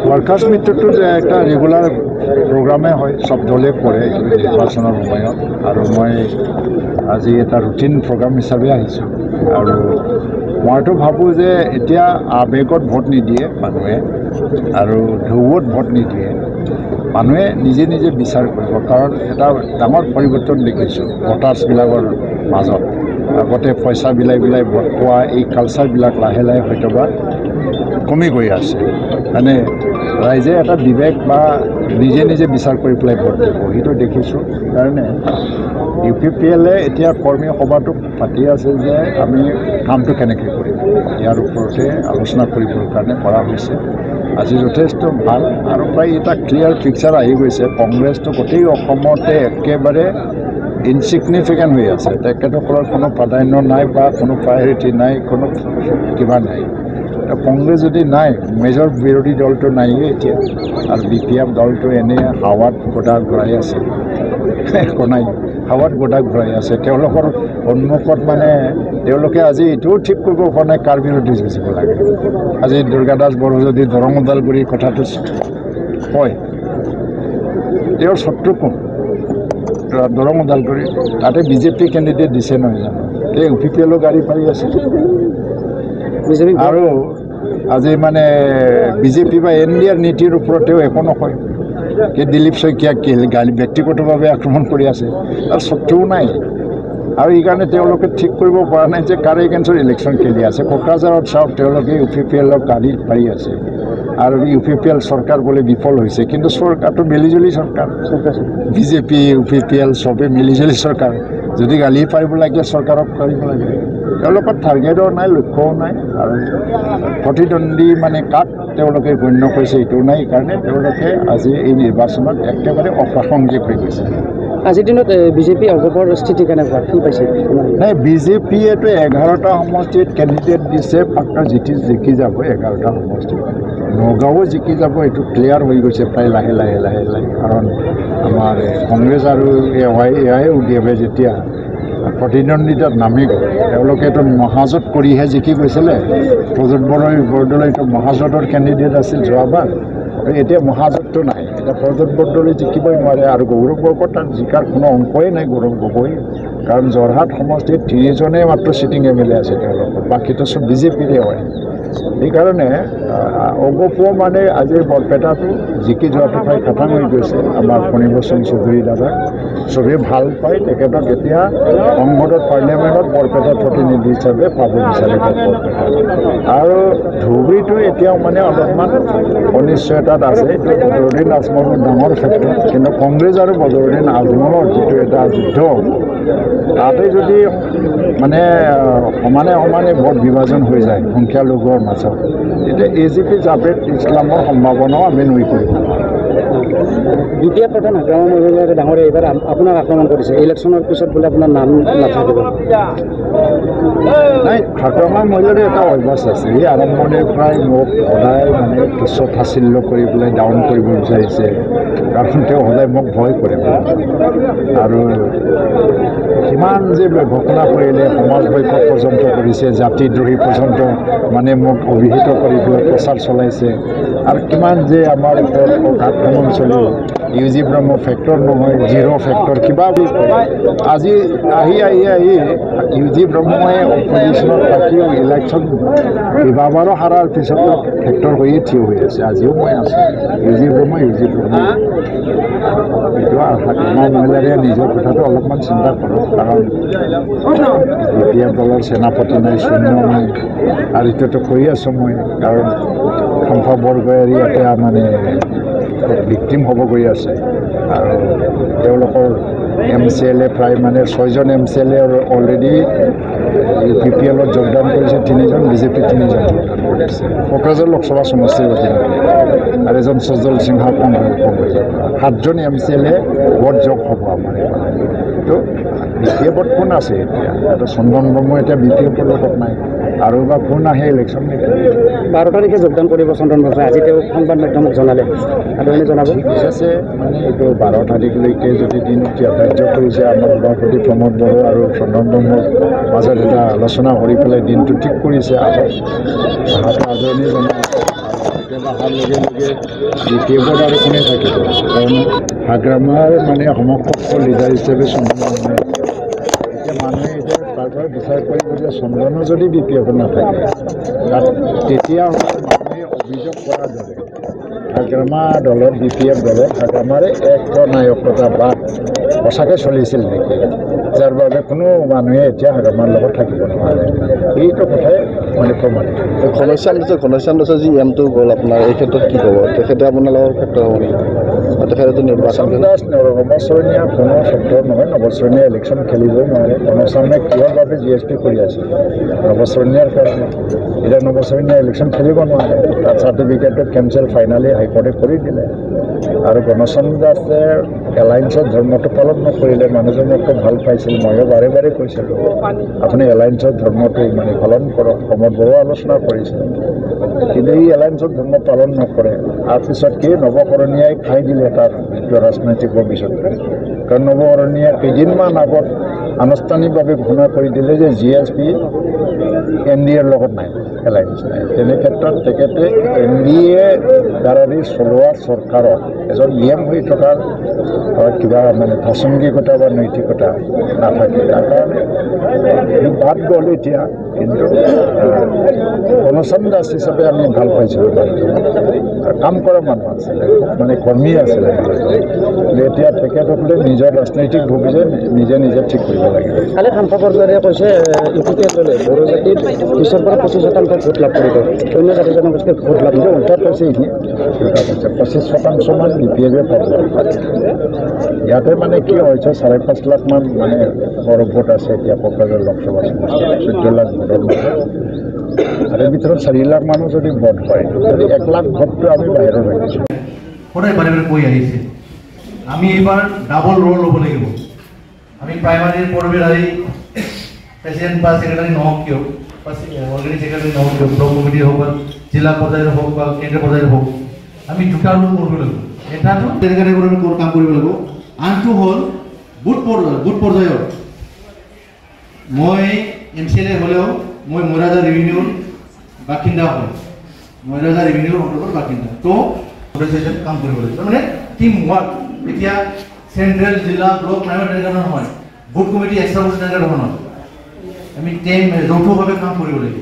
ওয়াৰ্কাৰ্স মিটটো যে একটা ৰেগুলাৰ প্ৰোগ্ৰামে হয় সব দলে কৰে নিৰ্বাচনৰ সময়ত আৰু মই আজি এটা ৰুটিন প্ৰগ্ৰাম হিচাপে আহিছোঁ আৰু মইতো ভাবোঁ যে এতিয়া আৱেগত ভোট নিদিয়ে মানুহে আৰু ঢৌত ভোট নিদিয়ে মানুহে নিজে নিজে বিচাৰ কৰিব কাৰণ এটা ডাঙৰ পৰিৱৰ্তন দেখিছোঁ ভোটাৰ্ছবিলাকৰ মাজত আগতে পইচা বিলাই ভোট পোৱা এই কালচাৰবিলাক লাহে লাহে হয়তোবা কমি গৈ আছে মানে ৰাইজে এটা বিবেক বা নিজে নিজে বিচাৰ কৰি পেলাই ভোট দিব সেইটো দেখিছোঁ কাৰণে UPPLে এতিয়া কৰ্মী সভাটো পাতি আছে যে আমি কামটো কেনেকৈ কৰিম ইয়াৰ ওপৰতে আলোচনা কৰিবৰ কাৰণে কৰা হৈছে আজি যথেষ্ট ভাল আৰু প্ৰায় এটা ক্লিয়াৰ পিকচাৰ আহি গৈছে কংগ্ৰেছটো গোটেই অসমতে একেবাৰে ইনচিগনিফিকেণ্ট হৈ আছে তেখেতসকলৰ কোনো প্ৰাধান্য নাই বা কোনো প্ৰায়ৰিটি নাই কোনো কিবা নাই কংগ্ৰেছ যদি নাই মেজৰ বিৰোধী দলটো নাইয়ে এতিয়া আৰু BPF দলটো এনেই হাৱাত গোটা ঘূৰাই আছে একো নাই হাৱাত গোটা ঘূৰাই আছে তেওঁলোকৰ সন্মুখত মানে তেওঁলোকে আজি এইটোও ঠিক কৰিব পৰা নাই কাৰ বিৰোধী যুঁজিব লাগে আজি দুৰ্গা দাস বড়ো যদি দৰং ওদালগুৰিৰ কথাটো কয় তেওঁৰ শত্ৰু কোন দৰং ওদালগুৰি তাতে BJP কেণ্ডিডেট দিছে নহয় জানো এই UPPLৰ গাড়ী পাৰি আছে আৰু আজি মানে BJP বা NDAৰ নীতিৰ ওপৰতেও একো নকয় কি দিলীপ শইকীয়াক গালি ব্যক্তিগতভাৱে আক্ৰমণ কৰি আছে তাৰ শত্ৰুও নাই আৰু এইকাৰণে তেওঁলোকে ঠিক কৰিব পৰা নাই যে কাৰ এগেইনষ্টত ইলেকশ্যন খেলি আছে কোকৰাঝাৰত চাওক তেওঁলোকে UPPLৰ গাড়ী পাৰি আছে আৰু UPPL চৰকাৰ বোলে বিফল হৈছে কিন্তু চৰকাৰটো মিলিজুলি চৰকাৰ BJP UPPL চবে মিলিজুলি চৰকাৰ যদি গালি পাৰিব লাগে চৰকাৰক কৰিব লাগে তেওঁলোকৰ টাৰ্গেটও নাই লক্ষ্যও নাই আৰু প্ৰতিদ্বন্দ্বী মানে কাক তেওঁলোকে গণ্য কৰিছে এইটোও নাই সেইকাৰণে তেওঁলোকে আজি এই নিৰ্বাচনত একেবাৰে অপ্ৰাসংগিক হৈ গৈছে আজিৰ দিনত BJP অগপৰ স্থিতি কেনেকুৱা কি পাইছে নাই BJPয়েতো 11টা সমষ্টিত কেণ্ডিডেট দিছে পাক্কা জিকি যাব 11টা সমষ্টিত নগাঁও জিকি যাব এইটো ক্লিয়াৰ হৈ গৈছে প্ৰায় লাহে লাহে কাৰণ আমাৰ কংগ্ৰেছ আৰু UDF যেতিয়া প্ৰতিদ্বন্দ্বিতাত নামি গ'ল তেওঁলোকেতো মহাজোঁট কৰিহে জিকি গৈছিলে প্ৰজ্যোত বৰদলৈতো মহাজোঁটৰ কেণ্ডিডেট আছিল যোৱাবাৰ আৰু এতিয়া মহাজোঁটটো নাই এতিয়া প্ৰজ্যোত বৰদলৈ জিকিবই নোৱাৰে আৰু গৌৰৱ গগৈ তাত জিকাৰ কোনো অংকই নাই গৌৰৱ গগৈ কাৰণ যোৰহাট সমষ্টিত 3জনেই মাত্ৰ চিটিং MLA আছে তেওঁলোকৰ বাকীটো চব BJPৰে হয় সেইকাৰণে অগপ মানে আজিৰ বৰপেটাটো জিকি যোৱাটো প্ৰায় খাটাং হৈ গৈছে আমাৰ ফণীভূষণ চৌধুৰী দাদাক চবেই ভাল পায় তেখেতক এতিয়া সংসদত পাৰ্লিয়ামেণ্টত বৰপেটাৰ প্ৰতিনিধি হিচাপে পাব বিচাৰিব বৰপেটা আৰু ধুবুৰীটো এতিয়াও মানে অলপমান অনিশ্চয়তাত আছে এইটো বদৰুদ্দিন আজমলৰ ডাঙৰ ক্ষেত্ৰ কিন্তু কংগ্ৰেছ আৰু বদৰুদ্দিন আজমলৰ যিটো এটা যুদ্ধ তাতে যদি মানে সমানে ভোট বিভাজন হৈ যায় সংখ্যালঘুৰ মাজত তেতিয়া AGP জাভেদ ইছলামৰ সম্ভাৱনাও আমি নুই কৰিব দ্বিতীয় প্ৰধান হাগ্ৰামা মহিলাৰ ডাঙৰে এইবাৰ আপোনাক আক্ৰমণ কৰিছে ইলেকশ্যনৰ পিছত বোলে আপোনাৰ নাম নাথাকিব নাই হাগ্ৰামা মহিলাৰ এটা অভ্যাস আছে এই আৰম্ভণিৰ পৰাই মোক সদায় মানে তুচ্ছ-তাচ্ছিল্য কৰি পেলাই ডাউন কৰিব বিচাৰিছে কাৰণ তেওঁ সদায় মোক ভয় কৰে আৰু কিমান যে ঘটনা কৰিলে সমাজ বৈঠক পৰ্যন্ত কৰিছে জাতিদ্ৰোহী পৰ্যন্ত মানে মোক অভিহিত কৰি পেলাই প্ৰচাৰ চলাইছে আৰু কিমান যে আমাৰ ওপৰত আক্ৰমণ চলিল UG ব্ৰহ্ম ফেক্টৰ নহয় জিৰ' ফেক্টৰ কিবা বুলি আজি আহি UG ব্ৰহ্মই অপজিশ্যনত থাকিও ইলেকশ্যন কেইবাবাৰো হাৰাৰ পিছত ফেক্টৰ হৈয়ে থিয় হৈ আছে আজিও মই আছোঁ UG ব্ৰহ্ম এইটো হাগ্ৰামা মহিলাৰে নিজৰ কথাটো অলপমান চিন্তা কৰক কাৰণ BPF দলৰ সেনাপতি নাই শূন্য নাই আৰু এইটোতো কৈ আছোঁ মই কাৰণ শংকৰ বৰগোহাঁই এতিয়া মানে ভিক্টিম হ'ব গৈ আছে আৰু তেওঁলোকৰ MCLA প্ৰায় মানে 6জন MCLA অলৰেডি UPPLত যোগদান কৰিছে 3জন BJP 3জন যোগদান কৰিছে কোকৰাঝাৰ লোকসভা সমষ্টিৰ অধীনত আৰু এজন সজল সিংহা কংগ্ৰেছৰ 7জন MCLA ভোট যোগ হ'ব আমাৰ তো BPFত কোন আছে এতিয়া চন্দন ব্ৰহ্ম এতিয়া BPFৰ লগত নাই আৰু বা কোন আহে ইলেকশ্যন 12 তাৰিখে যোগদান কৰিব চন্দন ব্ৰহ্মই আজি তেওঁ সংবাদ মাধ্যমক জনালে আপুনি জনাব ঠিক আছে মানে এইটো 12 তাৰিখলৈকে যদি দিন ধাৰ্য কৰিছে আমাৰ সভাপতি প্ৰমোদ বড়ো আৰু চন্দন ব্ৰহ্মৰ মাজত এটা আলোচনা কৰি পেলাই দিনটো ঠিক কৰিছে আজৰণি জনাই এতিয়া অহাৰ লগে লগে বি পি এফত আৰু কোনে থাকিব কাৰণ হাগ্ৰামাৰ মানে সমকক্ষ লিডাৰ হিচাপে চন্দ্ৰন এতিয়া মানুহে এতিয়া তাৰপৰা বিচাৰ কৰিব যে চন্দ্ৰনো যদি বি পি এফত নাথাকে তেতিয়া মানুহে অভিযোগ কৰাৰ দৰে হাগ্ৰামা দলত বি পি এফ দলত হাগ্ৰামাৰে এক নায়কতা বাদ সঁচাকৈ চলিছিল নেকি যাৰ বাবে কোনো মানুহে এতিয়া হাগ্ৰামাৰ লগত থাকিব নোৱাৰে এইটো কথাই মানে প্ৰমাণিত ঘনশ্যাম দাসৰ যি এমটো গ'ল আপোনাৰ এই ক্ষেত্ৰত কি ক'ব তেখেতে আপোনালোকৰ ক্ষেত্ৰত হ'ব তেখেতেতো নিৰ্বাচন দাস নৱশ্ৰণীয়া কোনো ক্ষেত্ৰত নহয় নৱশ্ৰণীয়া ইলেকশ্যন খেলিবই নোৱাৰে ঘনশ্যামে কিহৰ বাবে জি এছ পি কৰি আছে নৱশ্ৰণীয়াৰ কাৰণে এতিয়া নৱশ্ৰণীয়া ইলেকশ্যন খেলিব নোৱাৰে তাৰ চাৰ্টিফিকেটটো কেঞ্চেল ফাইনেলি হাইকোৰ্টে কৰি দিলে আৰু ঘনশ্যাম দাসে এলায়েন্সৰ ধৰ্মটো পালন নকৰিলে মানুহজনক খুব ভাল পাইছিল ময়ো বাৰে বাৰে কৈছিলোঁ আপুনি এলায়েন্সৰ ধৰ্মটো মানে পালন কৰক সমত বড়ো আলোচনা কৰিছিল কিন্তু এই এলায়েন্সৰ ধৰ্ম পালন নকৰে তাৰপিছত কি নৱকৰণীয়াই খাই দিলে তাৰ ৰাজনৈতিক ভৱিষ্যত কাৰণ নৱকৰণীয়াই কেইদিনমান আগত আনুষ্ঠানিকভাৱে ঘোষণা কৰি দিলে যে G S P N D এৰ লগত নাই এলায়েন্স নাই তেনে ক্ষেত্ৰত তেখেতে এন ডি এ দ্বাৰা চলোৱা চৰকাৰত এজন নিয়ম হৈ থকাৰ কিবা মানে প্ৰাসংগিকতা বা নৈতিকতা নাথাকে তাৰ কাৰণে বাদ গ'ল এতিয়া কিন্তু ঘনশ্যাম দাস হিচাপে আমি ভাল পাইছিলোঁ কাম কৰা মানুহ আছিলে মানে কৰ্মী আছিলে এতিয়া তেখেতসকলে নিজৰ ৰাজনৈতিক ভৱিষ্যত নিজে নিজে ঠিক কৰিব লাগিব কালি সাংসদ পৰ্যায়েৰে কৈছে ইউ পি পি এল দলে বড়ো জাতিৰ 20% পৰা 25% ভোট লাভ কৰিব অন্য জাতি জনগোষ্ঠীৰ ভোট লাভ কিন্তু উল্টা কৈছে এইখিনি উল্টা কৈছে 25% মান বি পি এফে পাব ইয়াতে মানে কি হৈছে 5.5 লাখ মান মানে বড়ো ভোট আছে এতিয়া কোকৰাঝাৰ লোকসভা 14 লাখ ভোটৰ মাজত আৰু ভিতৰত 4 লাখ মানুহ যদি ভোট হয় 1 লাখ ভোটটো আমি বাহিৰত ৰাখিছোঁ সদায় বাৰে বাৰে কৈ আহিছে আমি এইবাৰ ডাবল ৰোল ল'ব লাগিব আমি প্ৰাইমাৰীৰ পৰ্যায়ত প্ৰেচিডেণ্ট বা ছেক্ৰেটাৰী নহওক কিয় বা অৰ্গেনিক ছেক্ৰেটাৰী নহওক কিয় ব্লক কমিটিৰ হওক বা জিলা পৰ্যায়ৰ হওক বা কেন্দ্ৰীয় পৰ্যায়ৰ হওক আমি দুটা ৰোল কৰিব লাগিব এটাটো তেনেকৈ কাম কৰিব লাগিব আনটো হ'ল বুথ পৰ্যায়ত মই এম চি এল এ হ'লেও মই মৈৰাজা ৰেভিনিউৰ বাসিন্দা হয় মৈৰাজা ৰেভিনিউৰ অন্তৰ্গত বাসিন্দা তো কাম কৰিব লাগিব তাৰমানে টিম ৱৰ্ক এতিয়া চেণ্ট্ৰেল জিলা ব্লক প্ৰাইভেট তেনেকুৱা নহয় বুথ কমিটি এক্সট্ৰা বুথ তেনেকুৱা নহয় আমি যৌথভাৱে কাম কৰিব লাগিব